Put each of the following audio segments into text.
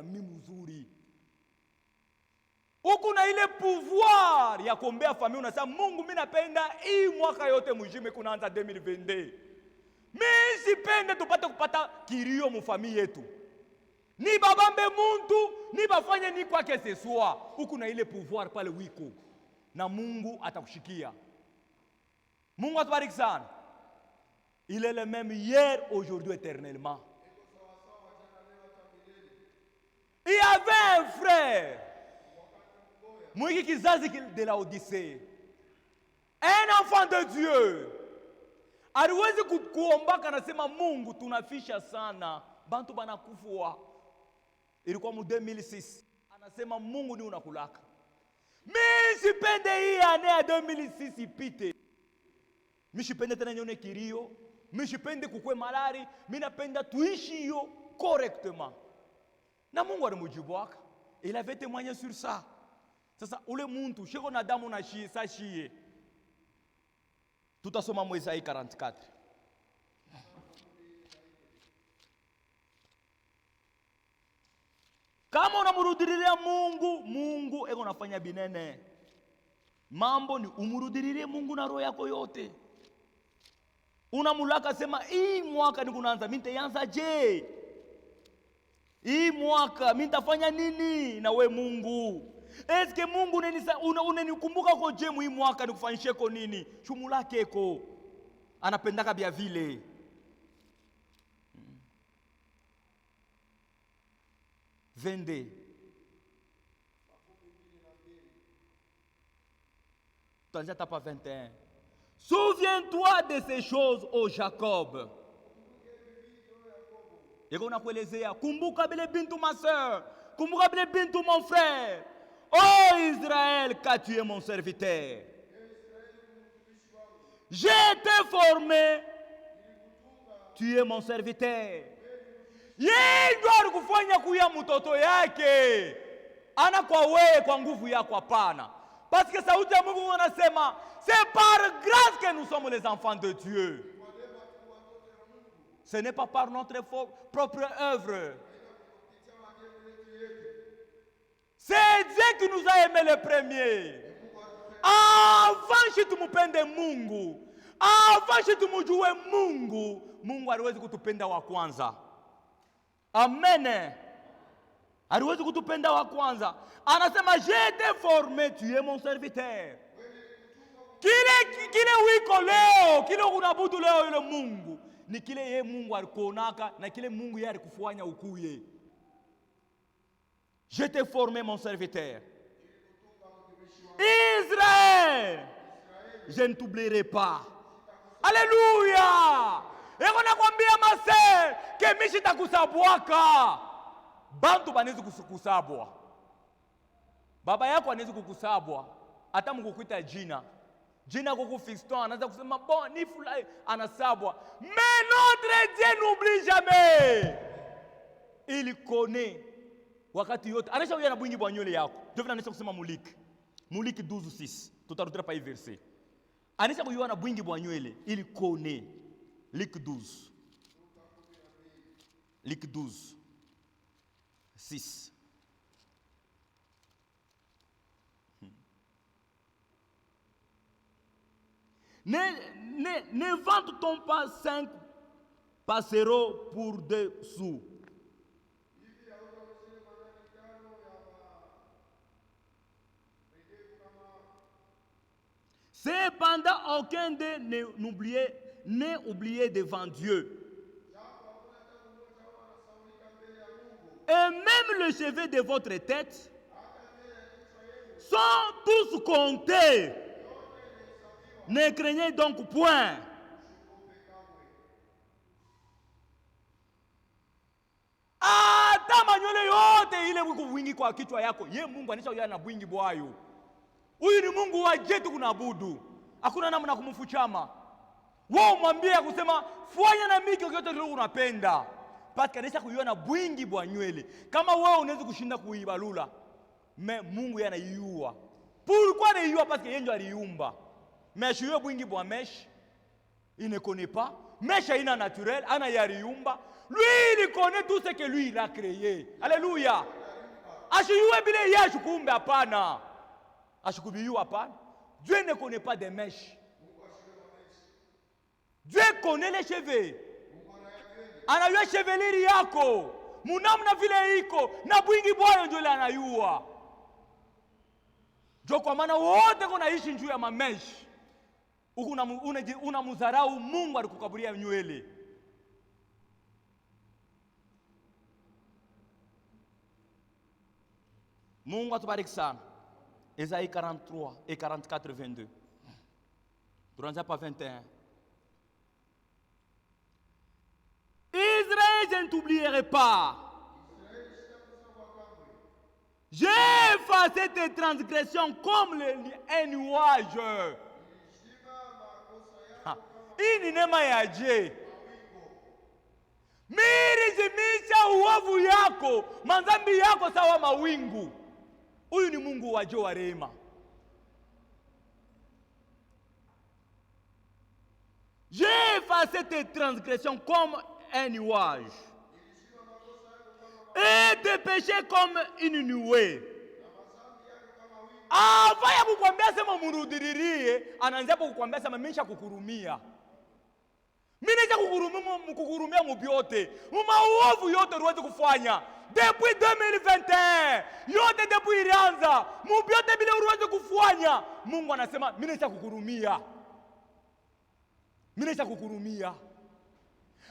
famille mzuri. Uko na ile pouvoir ya kuombea famille, unasema Mungu mimi napenda hii mwaka yote mjime kunaanza 2022. Mimi sipende tupate kupata kilio mu famille yetu. Ni babambe muntu, ni bafanye ni kwake seswa. Uko na ile pouvoir pale wiko. Na Mungu atakushikia. Mungu atubariki sana. Il est le même hier, aujourd'hui, éternellement. Il y avait un frère. Mwiki kizazi de la Odyssée. Un enfant de Dieu. Aliwezi kuombaka nasema Mungu tunafisha sana. Bantu banakufua. Ilikuwa mu 2006. Anasema Mungu ni unakulaka. Mimi sipende hii ane ya 2006 ipite. Mimi sipende tena nione kilio. Mimi sipende kukue malari. Mimi napenda tuishi hiyo correctement. Na Mungu alimujibu waka. Il avait témoigné sur ça. Sasa ule muntu sheko na damu na shie sa shie. Tutasoma mu Isaïe 44. Kama unamurudilia Mungu, Mungu eko nafanya binene. Mambo ni umurudilie Mungu na roho yako yote. Unamulaka sema hii mwaka ni kunaanza, mimi nitaanza je? Hii mwaka mimi nitafanya nini na we Mungu? Eske Mungu unanikumbuka kwa je hii mwaka nikufanyishe ko nini? Shumulake eko. Anapendaka bia vile. Vende. Tanzia tapa 21. Souviens-toi de ces choses, ô Jacob. Eko nakuelezea, kumbuka bile bintu ma sœur, kumbuka bile bintu mon frère. Ô Israël, car tu es mon serviteur. J'ai été formé, tu es mon serviteur. Yeye ndio alikufanya kuya mtoto yake. Ana kwa wewe kwa nguvu yako hapana. Parce que sauti ya Mungu anasema, c'est par grâce que nous sommes les enfants de Dieu. Ce n'est pas par notre propre œuvre. C'est Dieu qui nous a aimés les premiers. Avant que tumupende Mungu, avant que tumujue Mungu, Mungu aliwezi kutupenda wa kwanza. Amen. Aliwezi kutupenda wa kwanza. Anasema j'ai été formé, tu es mon serviteur. Kile wiko leo, kile unabudu leo yule Mungu, ni kile yeye Mungu alikuonaka na kile Mungu yeye alikufanya ukuye. Je t'ai formé mon serviteur. Israël, je ne t'oublierai pas. Alléluia. Eko nakwambia mase, kemishi takusabwaka. Bantu banezi kusabwa. Baba yako anezi kukusabwa. Hata mkukuita jina. Jina kuku Fiston anaanza kusema bon ni fulani anasabwa. Mais notre Dieu n'oublie jamais. Il connaît wakati yote. Anesha uya na bwingi bwa nywele yako. Ndio vile anesha kusema Muliki 12:6. Tutarudia pa hii verset. Anesha kuyua na bwingi bwa nywele. Il connaît. Luc 12. Luc 12:6. Ne vende-t-on pas 5 passereaux pour 2 sous? Cependant, aucun d'eux n'est oublié devant Dieu. Et même les cheveux de votre tête sont tous comptés. Ne craignez donc point. Hata manywele yote ile wingi kwa kichwa yako, ye Mungu anisha yana bwingi bwayo. Huyu ni Mungu wa jetu kunabudu. Hakuna namna kumfuchama. Wao mwambie kusema fanya na mimi kile kile unapenda. Parce que anisha kuiona bwingi bwa nywele. Kama wewe unaweza kushinda kuibalula, Mungu yanaiua. Pourquoi anaiua? Parce que yeye ndiye aliumba. Mesh yeye bwingi bwa mesh. Il ne connaît pas. Mesh ina naturel, ana yariumba. Lui, il connaît tout ce que lui, il a créé. Alléluia. Ashiyue bile yeshu kumbe hapana. Ashikubiyu hapana. Dieu ne connaît pas des mèches. Dieu connaît les cheveux. Anayua cheveliri yako. Munamna vile iko. Na bwingi bwayo ndio anayua. Jo kwa maana wote kunaishi njuu ya mameshi. Unamudharau Mungu alikukaburia nywele. Mungu atubariki sana. Esaïe 43 et 44, 22. Tunaanza pa 21. Israël, je ne t'oublierai pas. J'ai effacé tes transgressions comme un nuage. Hii ni neema ya je. Mirizimisha uovu yako, madhambi yako sawa mawingu. Huyu ni Mungu wa je wa rehema. J'ai effacé tes transgressions comme un nuage et tes péchés comme une nuée. Afaya kukwambia sema murudiririe, anaanza kukwambia sema misha kukurumia. Mimi nisha kukurumia mubyote. Umaovu yote ruwezi kufanya. Depuis 2021, yote depuis ilianza, mubyote bila ruwezi kufanya. Mungu anasema mimi nisha kukurumia. Mimi nisha kukurumia.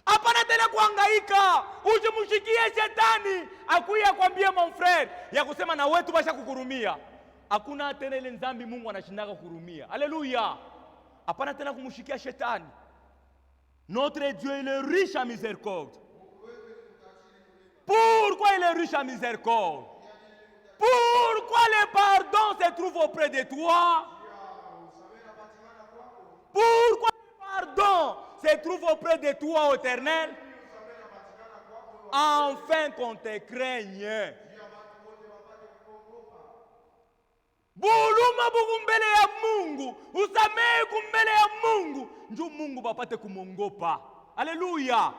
Hapana tena kuhangaika, usimshikie shetani akuye kwambie mon frère ya kusema na wetu basha kukurumia. Hakuna tena ile dhambi Mungu anashindaka kukurumia. Alléluia. Hapana tena kumshikia shetani. Notre Dieu il est riche en miséricorde. Pourquoi il est riche en miséricorde? Pourquoi le pardon se trouve auprès de toi? Pourquoi le pardon se trouve auprès de toi, ô Éternel? Enfin qu'on te craigne. Buluma bukumbele ya Mungu, usamehe kumbele ya Mungu, njo Mungu bapate kumongopa. Haleluya.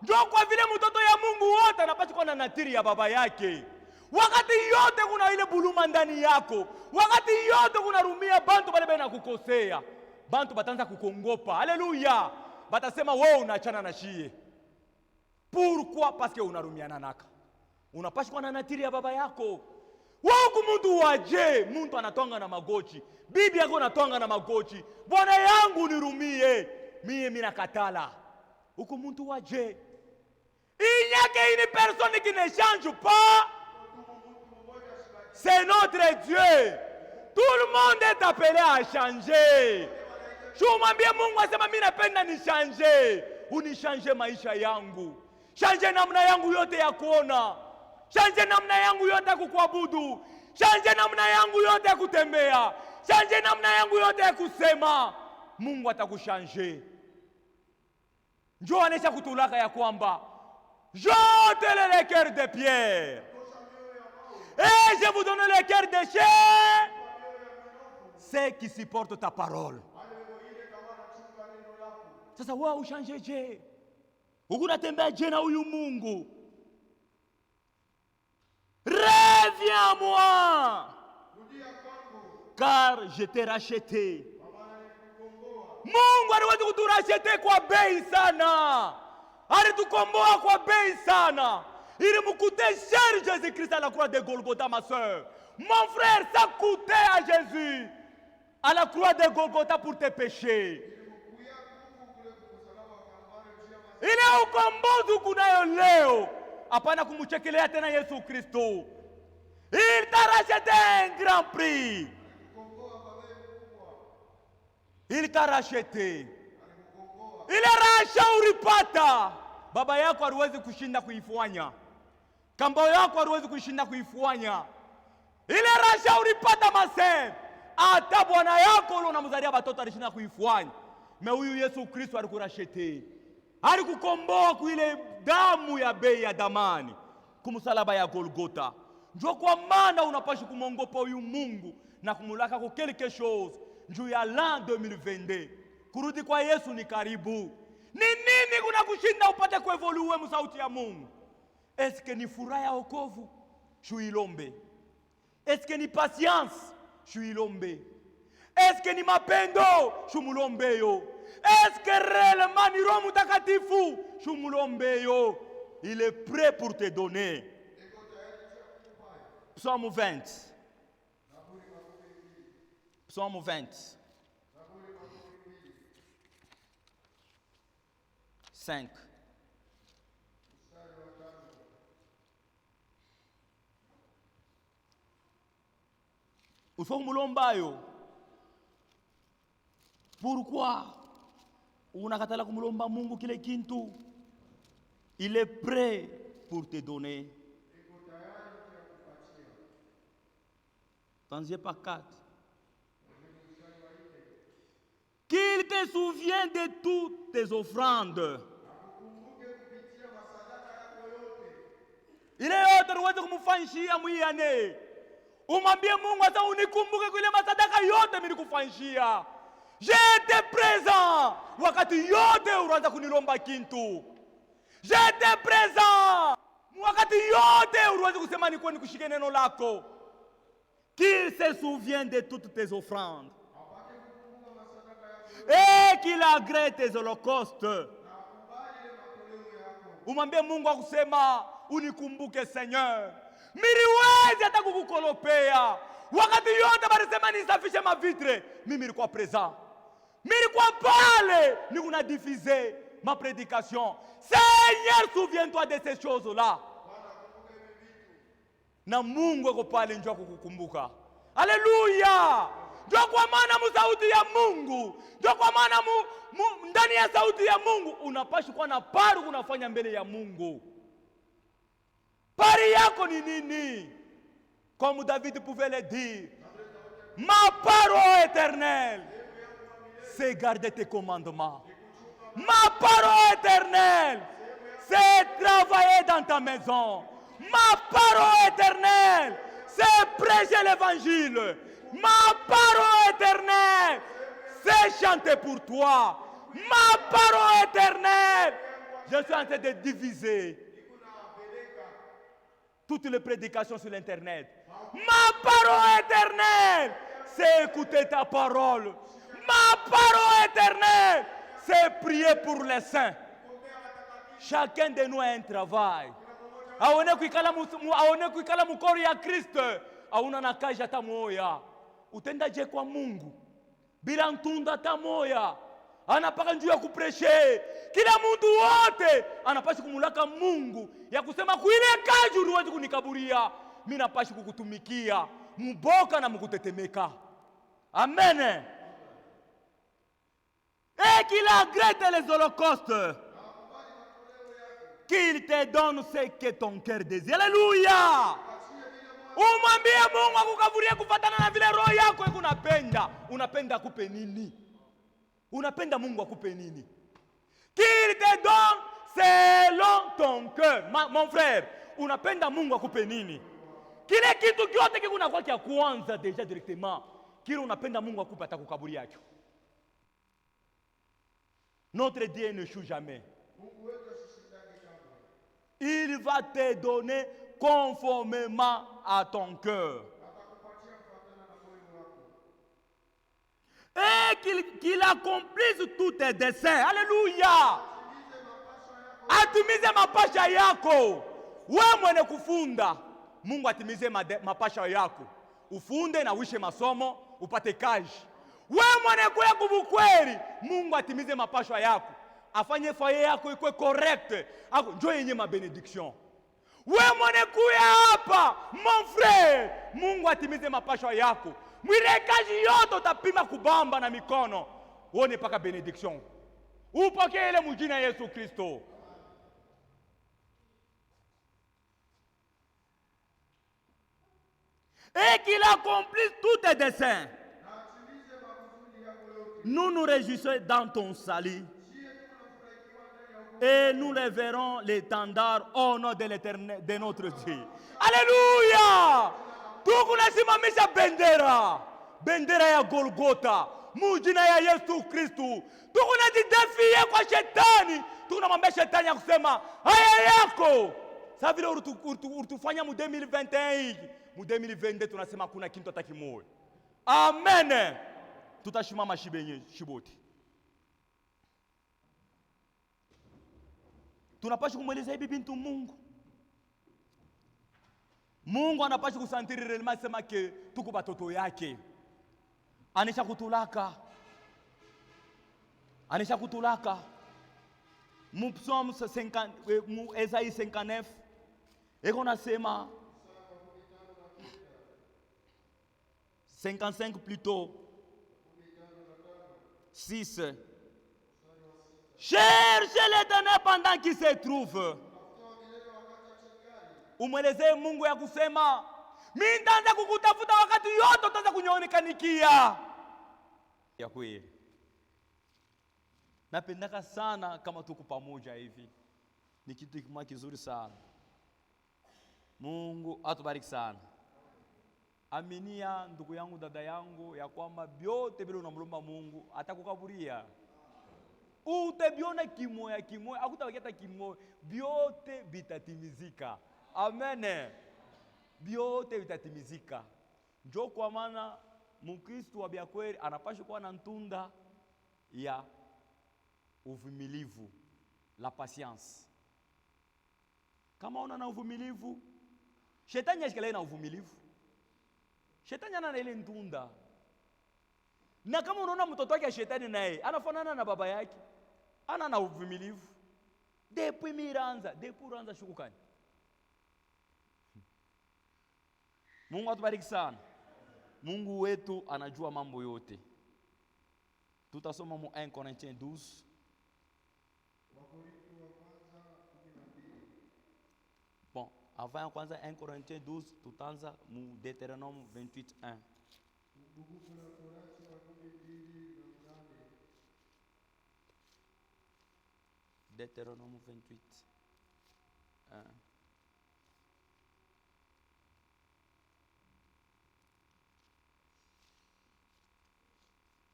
Njo kwa vile mtoto ya Mungu wote anapata kuwa na natiri ya baba yake. Wakati yote kuna ile buluma ndani yako, wakati yote kuna rumia bantu bale bana kukosea, bantu batanza kukongopa. Haleluya. Batasema wewe unaachana na shie. Pourquoi? Parce que unarumiana naka. Unapaswa kuwa na natiri ya baba yako. Wako mtu waje, mtu anatwanga na magoti. Bibi yako anatwanga na magoti. Bwana yangu nirumie. Mimi nakatala. Uko mtu waje. Il n'y a qu'une personne qui ne change pas. C'est notre Dieu. Tout le monde est appelé à changer. Shumwambie Mungu asema mimi napenda ni change. Unishange maisha yangu. Change namna yangu yote ya kuona. Change namna yangu yote ya kukuabudu. Change namna yangu yote ya kutembea. Change namna yangu yote ya kusema. Mungu atakushange. Njoo anesha kutulaka ya kwamba jetez le cœur de pierre et je vous donne le cœur de chair, ceux qui supportent ta parole. Sasa wewe ushange je? Ukunatembea je na huyu Mungu? Reviens à moi, car je t'ai racheté. Mungu aliweza kuturashete kwa bei sana. Alitukomboa kwa bei sana. Il me coûtait cher Jésus-Christ à la croix de Golgotha, ma soeur. Mon frère, ça coûtait à Jésus à la croix de Golgotha pour tes péchés. Ile ukombozi kunayo leo. Hapana kumuchekelea tena Yesu Kristo. Il t'a racheté un grand prix. Il t'a racheté. Ile rasha ulipata, baba yako hawezi kushinda kuifanya. Kambo yako hawezi kushinda kuifanya. Ile rasha ulipata mase, hata bwana yako ule unamzalia watoto alishinda kuifanya. Na huyu Yesu Kristo alikurashete. Alikukomboa kwa ile damu ya bei ya damani, kumsalaba ya Golgotha. Ndio kwa maana unapaswa kumongopa huyu Mungu na kumulaka kwa quelque chose. Njoo ya l'an 2022. Kurudi kwa Yesu ni karibu. Ni nini kuna kushinda upate kuevolue msauti ya Mungu? Eske ni furaha ya wokovu? Shuilombe. Eske ni patience? Shuilombe. Eske ni mapendo? Shumulombe yo. Eske réellement ni Roho Mtakatifu? Shumulombe yo. Il est prêt pour te donner. Psaume 20. Psaume 20. 5. Ufo mulomba yo. Pourquoi unakatala kumulomba Mungu kile kintu? Il est prêt pour te donner. Tanzie pas 4. Qu'il te souvienne de toutes tes offrandes. Ile yote uweze kumfanyishia mwiyane. Umwambie Mungu hata unikumbuke kwa ile masadaka yote nilikufanyishia. J'étais présent wakati yote unaanza kunilomba kintu. J'étais présent wakati yote unaanza kusema nikuwe nikushike neno lako. Qu'il se souvienne de toutes tes offrandes. Et qu'il agrée tes holocaustes. Umwambie Mungu akusema unikumbuke Seigneur. Miriwezi hata kukukolopea. Wakati yote barisema nisafishe mavitre, mimi nilikuwa présent. Mimi nilikuwa pale, nikuna diffuser ma prédication. Seigneur, souviens-toi de ces choses-là. Na Mungu ako pale njoo kukukumbuka. Haleluya! Njoo kwa maana sauti ya Mungu. Njoo kwa maana ndani ya sauti ya Mungu unapaswa kuwa na paru unafanya mbele ya Mungu. Pari yako ni nini? Comme David pouvait le dire. Ma parole éternelle, c'est garder tes commandements. Ma parole éternelle, c'est travailler dans ta maison. Ma parole éternelle, c'est prêcher l'évangile. Ma parole éternelle, c'est chanter pour toi. Ma parole éternelle, je suis en train de diviser toutes les prédications sur l'internet. Ma parole éternelle, c'est écouter ta parole. Ma parole éternelle, c'est prier pour les saints. Chacun de nous a un travail. Aone kuikala mukoro ya Kristo, auna nakaja hata moya. Utenda je kwa Mungu bila ntunda hata moya. Anapaka njuu ya kupreshe. Kila mtu wote anapaswa kumulaka Mungu ya kusema kuile kazi uliwezi kunikaburia, mimi napaswa kukutumikia mboka na mkutetemeka. Amen. Et qu'il agrée les holocaustes. Qu'il te donne ce que ton cœur désire. Alléluia. Umwambie Mungu akukaburia kufatana na vile roho yako unapenda. Unapenda akupe nini? Unapenda Mungu akupe nini? Qu'il te donne selon ton cœur. Mon frère, unapenda Mungu akupe nini? Kile kitu kyote kikuna kwa kia kwanza deja directement. Kile unapenda Mungu akupe atakukaburia yako. Notre Dieu ne choue jamais. Il va te donner conformément à ton cœur. Et qu'il accomplisse tous tes desseins. Alléluia. Atimize mapasha yako. Wewe mwenye kufunda, Mungu atimize mapasha yako. Ufunde na uishe masomo, upate kazi. Wewe mwenye kuya kubukweli, Mungu atimize mapasha yako. Afanye foyer yako ikuwe correct. Njoo yenye mabenediction. Wewe mwenye kuya hapa, mon frère, Mungu atimize mapasha yako. Mwile kazi yote utapima kubamba na mikono. Uone paka benediction. Upokee ile mjina Yesu Kristo. Et qu'il accomplisse tous tes desseins. Nous nous réjouissons dans ton salut. Et nous les verrons l'étendard au nom de l'Éternel, de notre Dieu. Alléluia! Tukunasimamisha bendera. Bendera ya Golgotha. mujina ya Yesu Kristu. Tukunajidefie kwa shetani. Tukunamwambia shetani ya kusema haya yako. Sasa vile urtufanya mu 2021 mu 2022 tunasema kuna kintu atakimoe. Amen. Tutashimama shibenye shiboti. Tunapaswa kumweleza hivi bintu Mungu. Mungu anapaswa kusantiri relema sema ke tuko batoto yake. Anisha kutulaka. Anisha kutulaka. Mu Psalm 50 mu Esaïe 59 eko nasema 55 plutôt 6. Cherchez l'Éternel pendant qu'il se trouve. Umwelezee Mungu ya kusema mimi nitaanza kukutafuta wakati yote utaanza kunionekanikia. Ya kweli. Napendaka sana kama tuko pamoja hivi. Ni kitu kizuri sana. Mungu atubariki sana. Aminia ndugu yangu, dada yangu, ya kwamba vyote vile unamlomba Mungu atakukaburia. Utabiona kimoya kimoya, hakutabakia kimoya, vyote vitatimizika. Amen. Vyote vitatimizika. Njoo kwa maana Mkristo wa kweli anapaswa kuwa na ntunda ya uvumilivu, la patience. Kama una na uvumilivu, shetani ashikale na uvumilivu. Shetani ana ile ntunda. Na kama unaona mtoto wake shetani naye anafanana na baba yake, ana na uvumilivu. Depuis miranza, depuis ranza shukukani. Mungu atubariki sana. Mungu wetu anajua mambo yote. Tutasoma mu 1 Corinthiens 12. Bon, avant kwanza 1 Corinthiens 12, tutaanza mu Deutéronome 28:1. Deutéronome 28:1.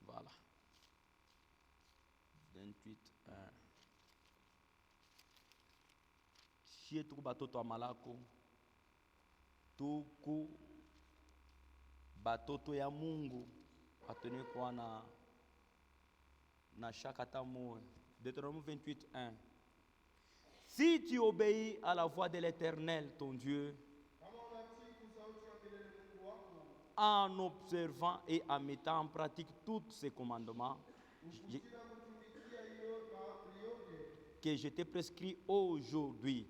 Voilà. 28:1. Shie tuku batoto amalako. Tuku batoto ya Mungu. Atene kwa na shakata moe. Deutéronome 28:1. Si tu obéis à la voix de l'Éternel, ton Dieu, en observant et en mettant en pratique tous ses commandements que je t'ai prescrit aujourd'hui.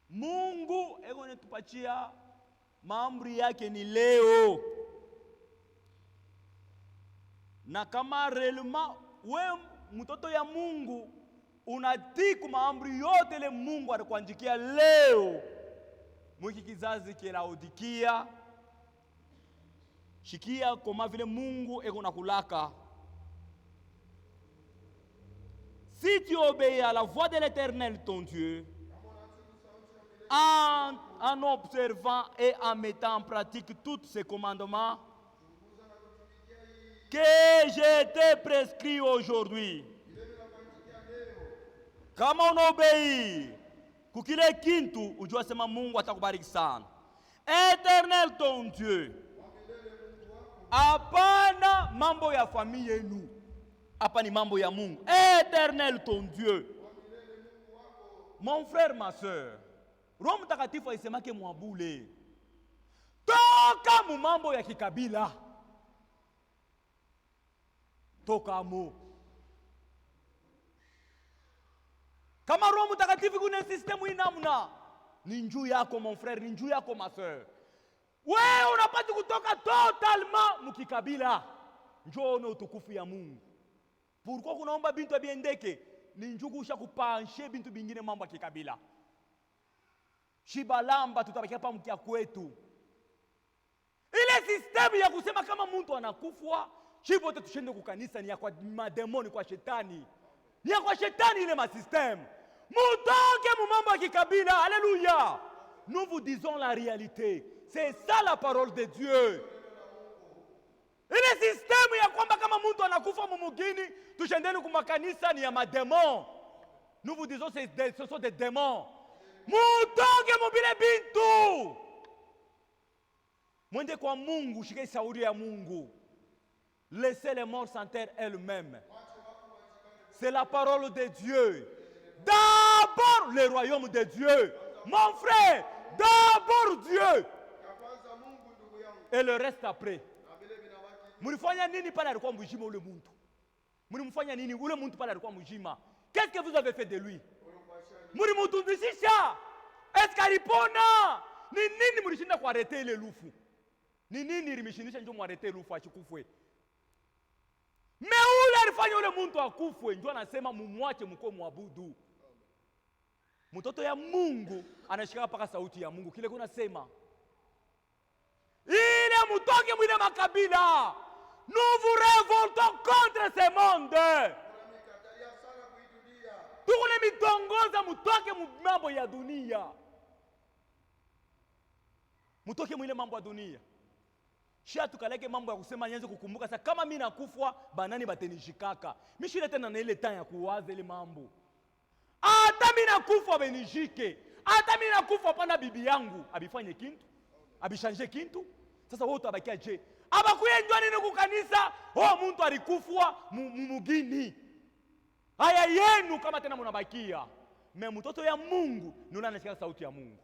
Mungu eko netupatia maamri yake ni leo. Na kama relema we mtoto ya Mungu unatii maamri yote le Mungu alikuandikia leo. Mwiki kizazi Laodikia, shikia kama vile Mungu eko nakulaka. Si tu obéis à la voix de l'Éternel ton Dieu, en observant et en mettant en pratique tous ses commandements que je t'ai prescrit aujourd'hui. Kama unaobei kukile kintu, ujua sema Mungu atakubariki sana. Éternel ton Dieu. Hapana mambo ya familia yenu. Hapa ni mambo ya Mungu. Éternel ton Dieu. Mon frère, ma soeur, Roho Mtakatifu aisemake mwabule. Toka mu mambo ya kikabila. Toka mu. Kama Roho Mtakatifu kuna system inamna, ni njuu yako mon frère, ni njuu yako ma soeur. Wewe unapata kutoka totalement mukikabila. Njoo na utukufu ya Mungu. Pourquoi kunaomba bintu abiendeke? Ni njugu usha kupanshe bintu bingine mambo ya kikabila. Shibalamba tutabakia hapa mkia kwetu. Ile system ya kusema kama mtu anakufwa, chibote tushende kukanisa ni ya kwa mademoni, kwa shetani. Ni ya kwa shetani ile masystem. Mutoke mu mambo ya kikabila. Alléluia. Nous vous disons la réalité. C'est ça la parole de Dieu. Ile system ya kwamba kama mtu anakufa mumugini, tushendeni kumakanisa ni ya mademon. Nous vous disons ce sont des démons. Mutoke mubile bintu. Mwende kwa Mungu, shike shauri ya Mungu. Laissez les morts s'enterrer elles-mêmes. C'est la parole de Dieu. D'abord le royaume de Dieu. Mon frère, d'abord Dieu. Et le reste après. Mulifanya nini pale alikuwa mjima ule muntu? Mulimfanya nini ule muntu pale alikuwa mjima? Qu'est-ce que vous avez fait de lui? Mulimutundishisha. Est-ce qu'alipona? Ni nini mulishinda kuarete ile lufu? Ni nini limeshindisha ndio muarete lufu achikufwe? Ule alifanya ule muntu akufwe, ndio anasema mumwache mko muabudu. Mtoto ya Mungu anashika paka sauti ya Mungu. Kile kuna sema ile mutoke mwile makabila. Nous vous révoltons contre ce monde. Tukule mitongoza mutoke mambo ya dunia. Mutoke mwile mambo ya dunia. Shia tukaleke mambo ya kusema nyenze kukumbuka sasa kama mimi nakufwa banani batenishikaka. Mimi shile tena na ile time ya kuwaza ile mambo. Hata mimi nakufwa benishike. Hata mimi nakufwa pana bibi yangu abifanye kintu. Abishanje kintu. Sasa wewe utabakia je? Abakuye njoo nini kukanisa? Mtu alikufwa mumugini. Haya yenu kama tena mnabakia. Mtoto ya Mungu ndio anasikia sauti ya Mungu.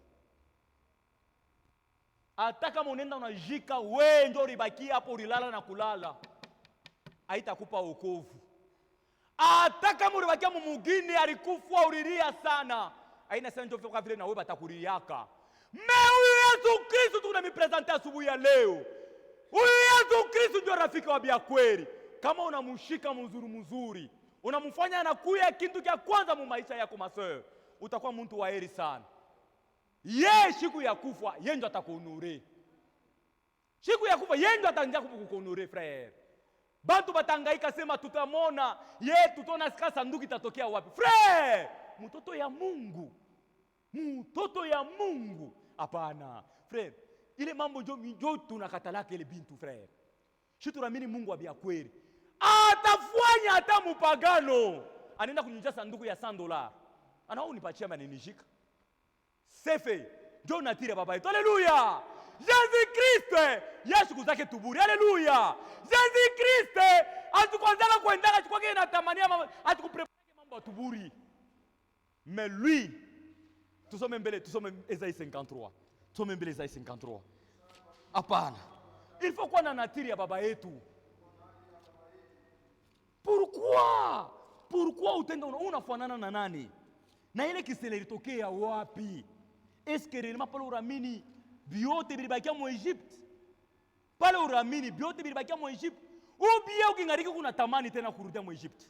Hata kama unaenda unajika wewe ndio ulibakia hapo ulilala na kulala. Haitakupa wokovu. Hata kama ulibakia mumugini alikufwa ulilia sana. Haina sasa ndio kwa vile na wewe batakuriaka. Yesu Kristo tunampresenter asubuhi ya leo. Huyu Yesu Kristo ndio rafiki wa bia kweli. Kama unamshika mzuri, unamfanya anakuya kitu cha kwanza mu maisha yako maseur, utakuwa mtu wa heri sana. Siku ya kufa yeye ndio atakuonore. Siku ya kufa yeye ndio ataanza kukuonore frère. Bantu batangaika sema tutamona, tutona sika sanduku itatokea wapi? Frère, mtoto ya Mungu. Mtoto ya Mungu. Hapana, frère. Ile mambo njo tunakatalaka ile bintu frère. Shi tunaamini Mungu abia kweli. Atafanya hata mupagano. Anaenda kunyunja sanduku ya $100. Anao unipatia manenishika. Sefe, njo natire baba yetu. Haleluya! Jésus Christ, Yesu kuzake tuburi. Haleluya! Jésus Christ, atukonzala kuendaka chikwake inatamania atukuprepare mambo tuburi. Mais lui, tusome Esaïe 53. Tusome mbele Esaïe 53. Hapana. Il faut kuwa na natiri ya baba yetu. Pourquoi utenda unafanana na nani? Na ile kisele litokea wapi? Est-ce que réellement pale uramini biote bilibakia mu Egypte? Pale uramini biote bilibakia mu Egypte? Ubia ukingariki kuna tamani tena kurudia mu Egypte.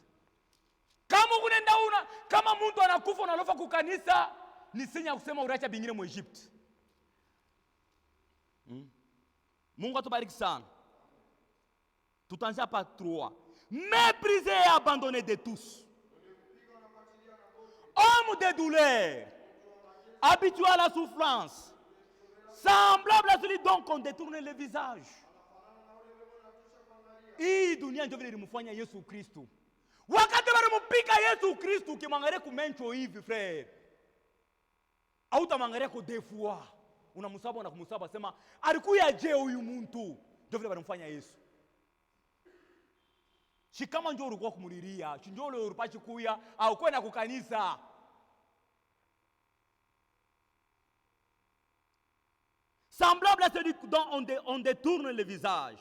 Kama unaenda kama mtu anakufa unalofa kukanisa, ni sinya kusema uracha bingine mu Egypte. Mungu atubariki sana. Tutaanza par 3. Méprisé et abandonné de tous. Homme de douleur, habitué à la souffrance, semblable à celui dont on détourne le visage. Hii dunia ndio vile ilimfanya Yesu Kristo. Wakati walimpika Yesu Kristo, ukimwangalia kumencho hivi frère, hautamwangalia kwa defua. Unamsaba na kumsaba sema alikuya je huyu mtu? Ndio vile walimfanya Yesu. Shikama njoo ulikuwa kumulilia, njoo ule urupachi kuya au kwenda kukanisa. Semblable à celui dont on détourne le visage.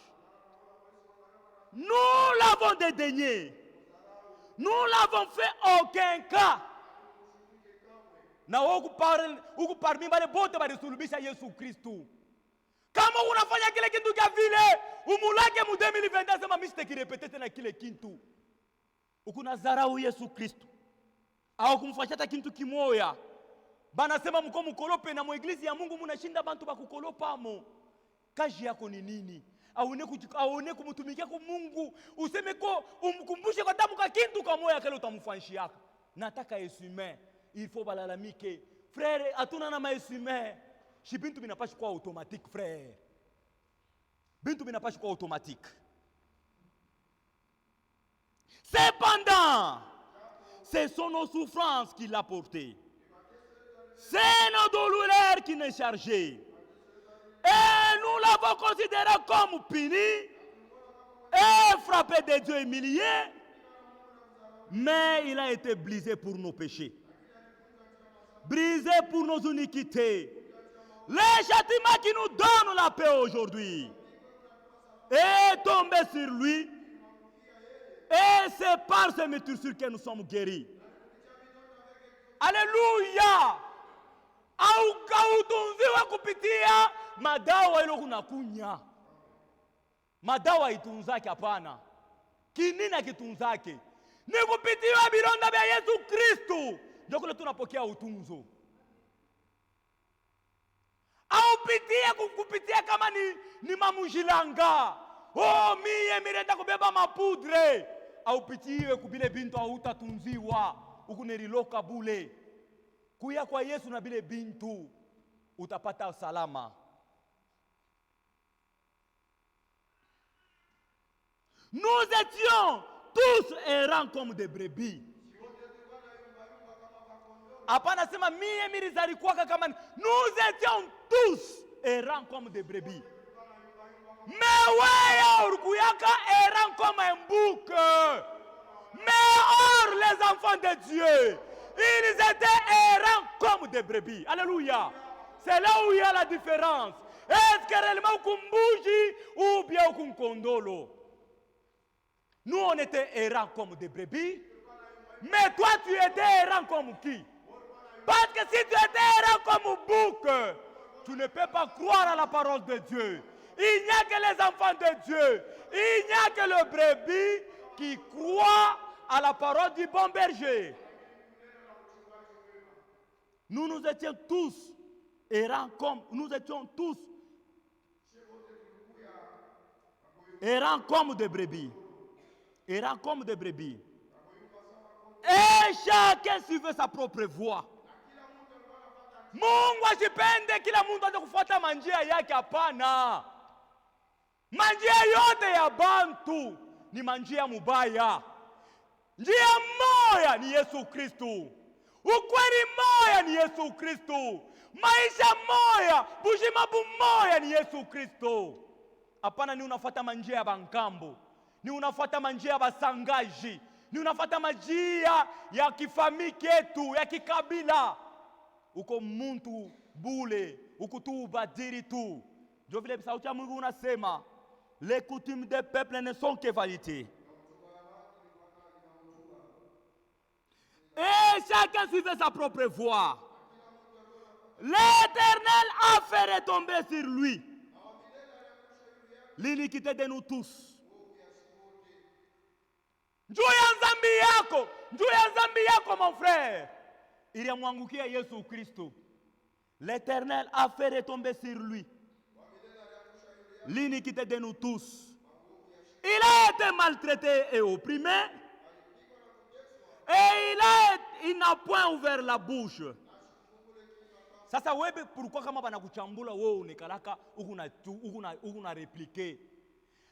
Nous l'avons dédaigné. Nous l'avons fait aucun cas. Na huku parmi wale bote walisulubisha Yesu Kristo. Kama unafanya kile kitu cha vile, umulake mu 2020 sema mimi sitakirepete tena kile kitu. Ukunazarau Yesu Kristo. Au kumfanyia hata kitu kimoya. Bana sema mko mkolope na mueglisi ya Mungu mnashinda bantu bakukolopa mo. Kazi yako ni nini? Aone kumtumikia kwa Mungu, useme ko umkumbushe kwa tabu ka kintu kamoya kile utamfanyia. Nataka Yesu humain. Il faut balalamike. Frère, atuna na Yesu humain. Si bintu binapashi kwa automatique frère. Bintu binapashi kwa automatique. Cependant, ce sont nos souffrances qu'il a portées. C'est nos douleurs qui nous chargées. Et nous l'avons considéré comme puni et frappé de Dieu humilié. Mais il a été brisé pour nos péchés. Brisé pour nos iniquités. Le châtiment qui nous donne la paix aujourd'hui est tombé sur lui. Et c'est par ces meurtrissures que nous sommes guéris. Alléluia! Hautunziwa kupitia madawa ile unakunya. Madawa itunzake hapana. Kinina kitunzake. Ni kupitia bilonda vya Yesu Kristo. Ndio kule tunapokea utunzo. Au kupitia kama ni mamujilanga. Oh, mie mirenda kubeba mapudre. Au pitiwe kubile bintu hautatunziwa. Ukuneriloka bule. Kuya kwa Yesu na bile bintu utapata salama. Nous étions tous errants comme des brebis. Hapana sema mie milizalikuwa kama nous étions tous errants comme des brebis. Mais wewe ulikuwaka errant comme un bouc. Mais or les enfants de Dieu, ils étaient errants comme des brebis. Alléluia. C'est là où il y a la différence. Est-ce que réellement kumbuji ou bien kumkondolo? Nous on était errants comme des brebis. Mais toi tu étais errant comme qui? Parce que si tu étais errant comme bouc, tu ne peux pas croire à la parole de Dieu. Il n'y a que les enfants de Dieu. Il n'y a que le brebis qui croit à la parole du bon berger. Nous étions tous errants comme des brebis. Errants comme des brebis. Et chacun suivait sa propre voie. Mungu asipende kila mtu aje kufuata manjia yake, hapana. Manjia yote ya bantu ni manjia mubaya. Njia moja ni Yesu Kristo. Ukweli moja ni Yesu Kristo. Maisha moja, bujima bumoja ni Yesu Kristo. Hapana ni unafuata manjia ya bankambo. Ni unafuata manjia ya basangaji. Ni unafuata manjia ya kifamii ketu, ya kikabila. Uko muntu bule, uko tu badiri tu. Jo vile sauti ya Mungu unasema, les coutumes des peuples ne sont que vanité. Et chacun suivait sa propre voie. L'Éternel a fait retomber sur lui l'iniquité de nous tous. Juu ya dhambi yako mon frère, iliyamwangukia Yesu Kristo. L'Éternel a fait retomber sur lui l'iniquité de nous tous. Il a été maltraité et opprimé. Et il n'a point ouvert la bouche. Sasa wewe pourquoi kama banakuchambula wewe unekalaka ukuna replique?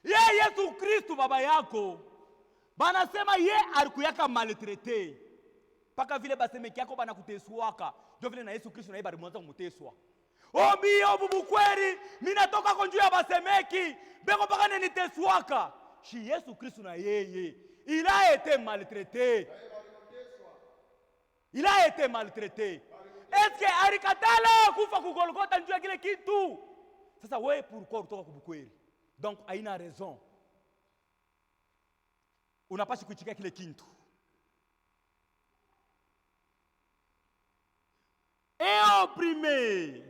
Ye Yesu Kristo baba yako banasema ye alikuyaka maltraité. Paka vile basemeki yako banakuteswaka. Ndio vile na Yesu Kristo na yeye balimwanza kumteswa. Mbio bubukweli mimi natoka kwa njia ya basemeki beko paka neniteswaka. Shi Yesu Kristo na yeye il a été maltraité. Il a été maltraité. Est-ce que alikatala kufa kugolgota njoo kile kitu? Sasa wewe pourquoi kutoka kubukweli? Donc haina raison. Unapaswa kuchika kile kitu. Et opprimé.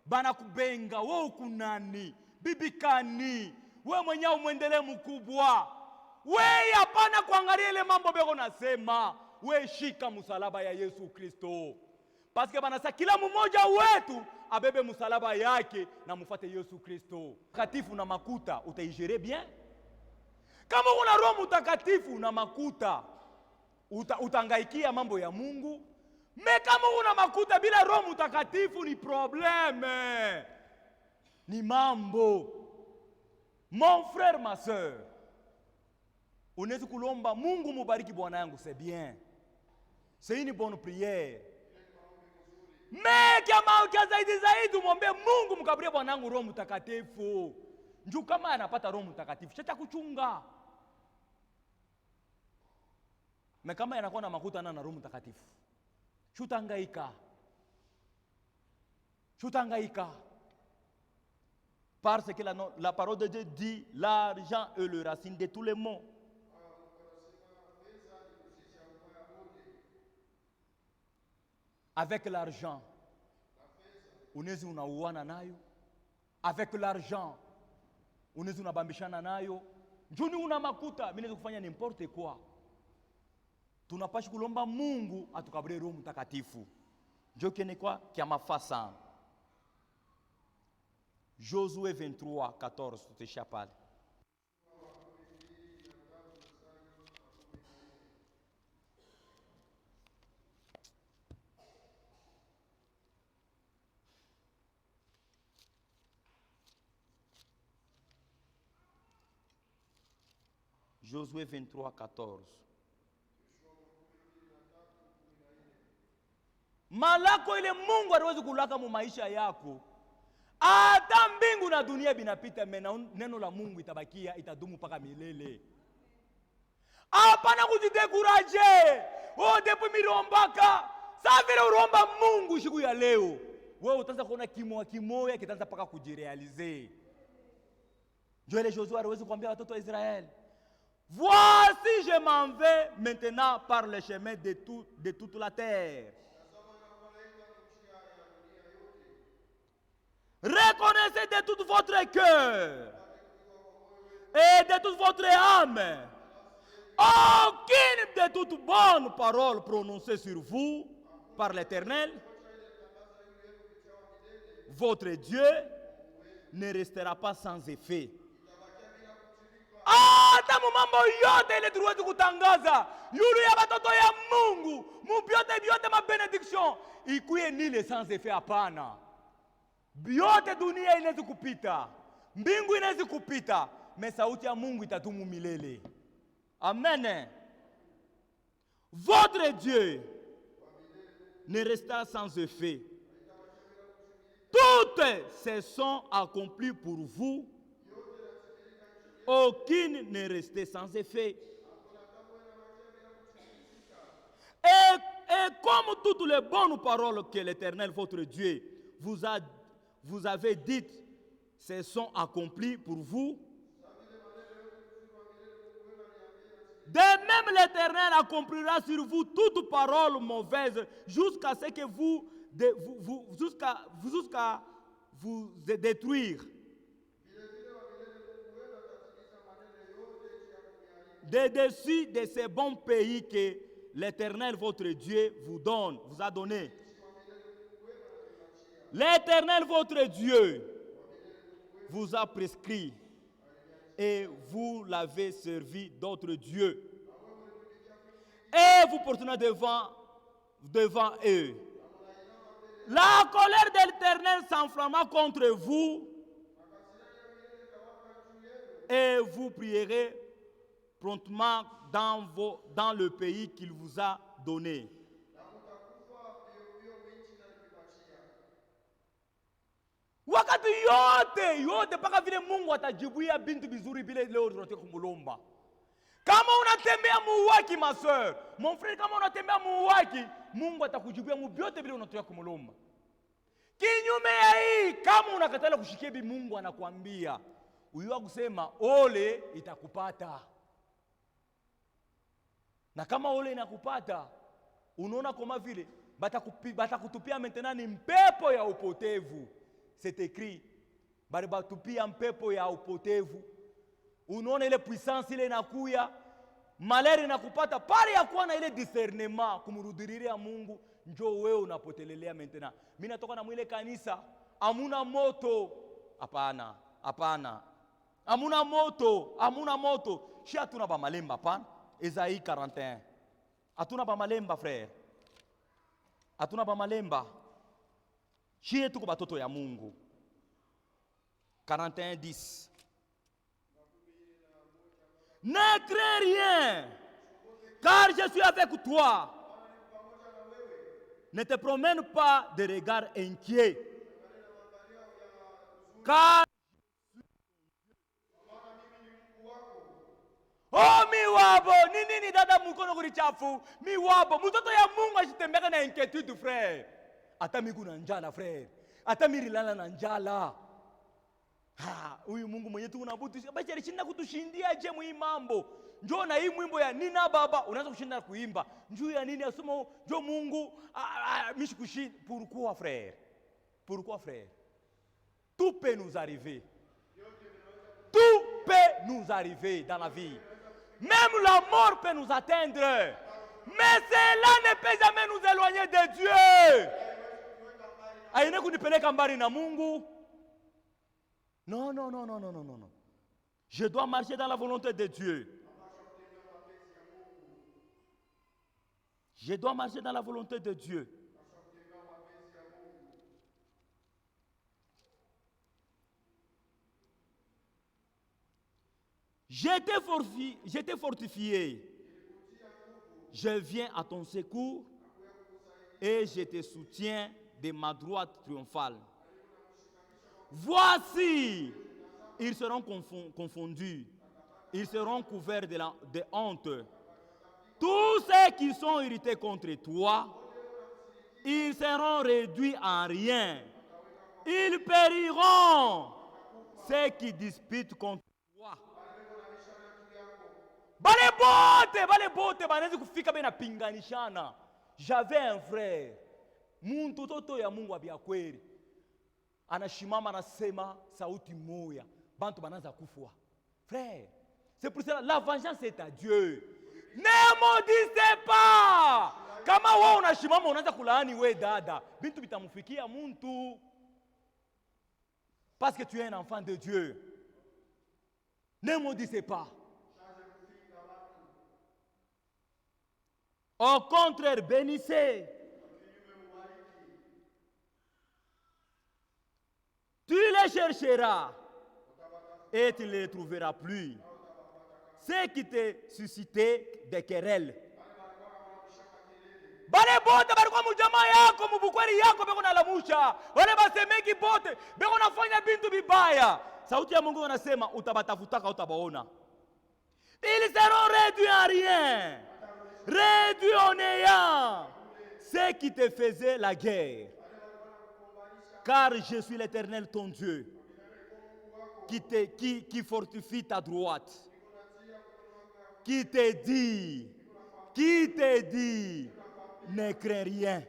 Bana kubenga wewe kunani? Bibi kani? Wewe mwenyewe muendelee mkubwa. Wewe hapana kuangalia ile mambo beko nasema. Wewe shika msalaba ya Yesu Kristo. Parce que banasa kila mmoja wetu abebe msalaba yake na mfuate Yesu Kristo. Takatifu na makuta utaigere bien? Kama una Roho Mtakatifu na makuta utangaikia mambo ya Mungu. Mais kama una makuta bila Roho Mtakatifu ni problème. Ni mambo. Mon frère, ma soeur. Unaweza kulomba Mungu mubariki bwana yangu, c'est bien. C'est une bonne prière. Mais kama zaidi umwambie Mungu mkaburie bwana yangu Roho Mtakatifu. Njoo kama anapata Roho Mtakatifu, chacha kuchunga. Mais kama anakuwa na makuta na Roho Mtakatifu, shutangaika. Parce que la parole de Dieu dit, l'argent est le racine de tous les maux. Avec l'argent, unaweza unauana nayo. Avec l'argent, unaweza unabambishana nayo. Njuni una makuta, mimi naweza kufanya n'importe quoi. Tunapaswa kulomba Mungu atukaburie Roho Mtakatifu. Njoo kene kwa kia mafasa. Josué 23:14, tutesha pale. Josué 23:14. Malako ile Mungu hawezi kulaka mu maisha yako. Hata mbingu na dunia binapita, neno la Mungu itabakia, itadumu paka milele. Hapana kujidekuraje. Depuis mirombaka. Sasa vile uromba Mungu siku ya leo, wewe utaanza kuona kimoya kitaanza paka kujirealize. Joël et Josué hawezi kuambia watoto wa Israeli, voici je m'en vais maintenant par le chemin de toute la terre. Reconnaissez de tout votre cœur et de toute votre âme aucune de toutes bonnes paroles prononcées sur vous par l'Éternel, votre Dieu, ne restera pas sans effet. Hata mambo yote ile tuwezi kutangaza yulu ya watoto ya Mungu, mubyote ma benediction ikuye nile sans effet, hapana. Byote dunia inaweza kupita, mbingu inaweza kupita, mais sauti ya Mungu itadumu milele. Amen. Votre Dieu ne restera sans effet. Toutes ces sont accomplies pour vous. Aucune n'est restée sans effet. Et comme toutes les bonnes paroles que l'Éternel, votre Dieu, vous avez dites, se sont accomplies pour vous. De même, l'Éternel accomplira sur vous toute parole mauvaise jusqu'à ce que jusqu'à vous détruire. De-dessus de ces bons pays que l'Éternel, votre Dieu, vous a donné. L'Éternel, votre Dieu, vous a prescrit et vous l'avez servi d'autres dieux. Et vous portez devant eux. La colère de l'Éternel s'enflamma contre vous et vous prierez promptement dans le pays qu'il vous a donné. Wakati yote paka vile Mungu atajibuia bintu bizuri vile leo tunataka kumulomba. Kama unatembea muwaki ma soeur, mon frère, kama unatembea muwaki, Mungu atakujibia mubyote vile unataka kumulomba. Kinyume ya hii, kama unakatala kushikia bi, Mungu anakuambia uyua kusema ole itakupata. Na kama ole inakupata, unaona kama vile batakutupia maintenant ni mpepo ya upotevu. C'est écrit, bari batupia mpepo ya upotevu. Unaona ile puissance ile inakuya, malheur inakupata, pale ya kuwa na ile discernement kumrudiria Mungu, njoo wewe unapotelelea maintenant. Mimi natoka na mwile kanisa, amuna moto. Hapana. Amuna moto. Shi hatuna ba malemba hapana. Esaïe 41. Hatuna ba malemba frère. Hatuna ba malemba. Shie tuko batoto ya Mungu. 41:10. Ne crains rien, car je suis avec toi. Ne te promène pas de regard inquiet, car oh miwabo, nini dada mukono kurichafu, miwabo, mtoto ya Mungu asitembeka na inquiétude frère. Ata miku na njala frère, ata mirilala na njala. Huyu Mungu mwenye tu unabutu, basi alishinda kutushindia je mwi mambo. Njoo na hii mwimbo ya Nina Baba, unaanza kushinda kuimba. Njoo ya nini asoma, njoo Mungu, mishi kushinda. Pourquoi frère? Pourquoi frère? Tout peut nous arriver. Tout peut nous arriver dans la vie. Même la mort peut nous atteindre. Mais cela ne peut jamais nous éloigner de Dieu. Aina kunipeleka mbali na Mungu. Non, non, non, non, non, non, non. Je dois marcher dans la volonté de Dieu. Je dois marcher dans la volonté de Dieu. J'étais fortifié. Je viens à ton secours et je te soutiens de ma droite triomphale. Voici, ils seront confondus. Ils seront couverts de honte. Tous ceux qui sont irrités contre toi, ils seront réduits en rien. Ils périront, ceux qui disputent contre toi. Bale bote, banaweza kufika bena pinganishana. J'avais un frère. Muntu toto ya Mungu abia kweli. Anashimama anasema sauti moya. Bantu banaanza kufua. Frère, c'est pour cela la vengeance est à Dieu. Ne maudissez pas. Kama wewe unashimama unaanza kulaani wewe dada, bintu bitamufikia muntu. Parce que tu es un enfant de Dieu. Ne maudissez pas. Au contraire, bénissez. Tu les chercheras et tu ne les trouveras plus. Ceux qui te suscitaient des querelles. Bale bote balikuwa mujama yako, mubukweli yako beko nalamusha. Wale basemeki bote beko nafanya bintu bibaya. Sauti ya Mungu anasema utabatafutaka utabaona. Ils seront réduits à rien. Réduits au néant. Ceux qui te faisaient la guerre. Car je suis l'Éternel ton Dieu, qui fortifie ta droite, qui te dit, ne crains rien,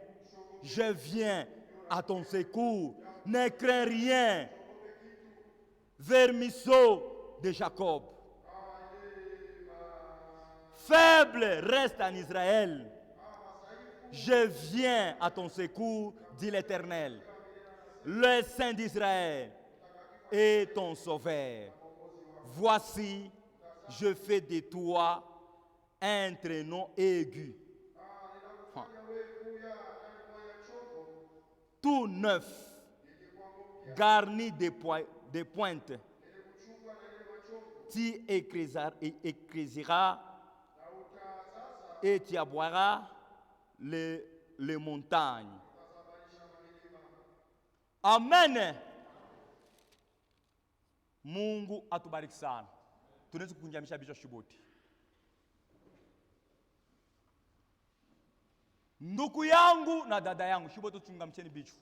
je viens à ton secours, ne crains rien, vermisseau de Jacob. Faible reste en Israël, je viens à ton secours, dit l'Éternel. Le Saint d'Israël est ton sauveur. Voici, je fais de toi un traîneau aigu, tout neuf, garni de pointes. Tu écrasiras et tu aboieras les montagnes. Amen. Mungu atubariki sana. Tunaweza kukunjamisha vichwa shiboti. Ndugu yangu na dada yangu, shiboti tuchangamsheni vichwa.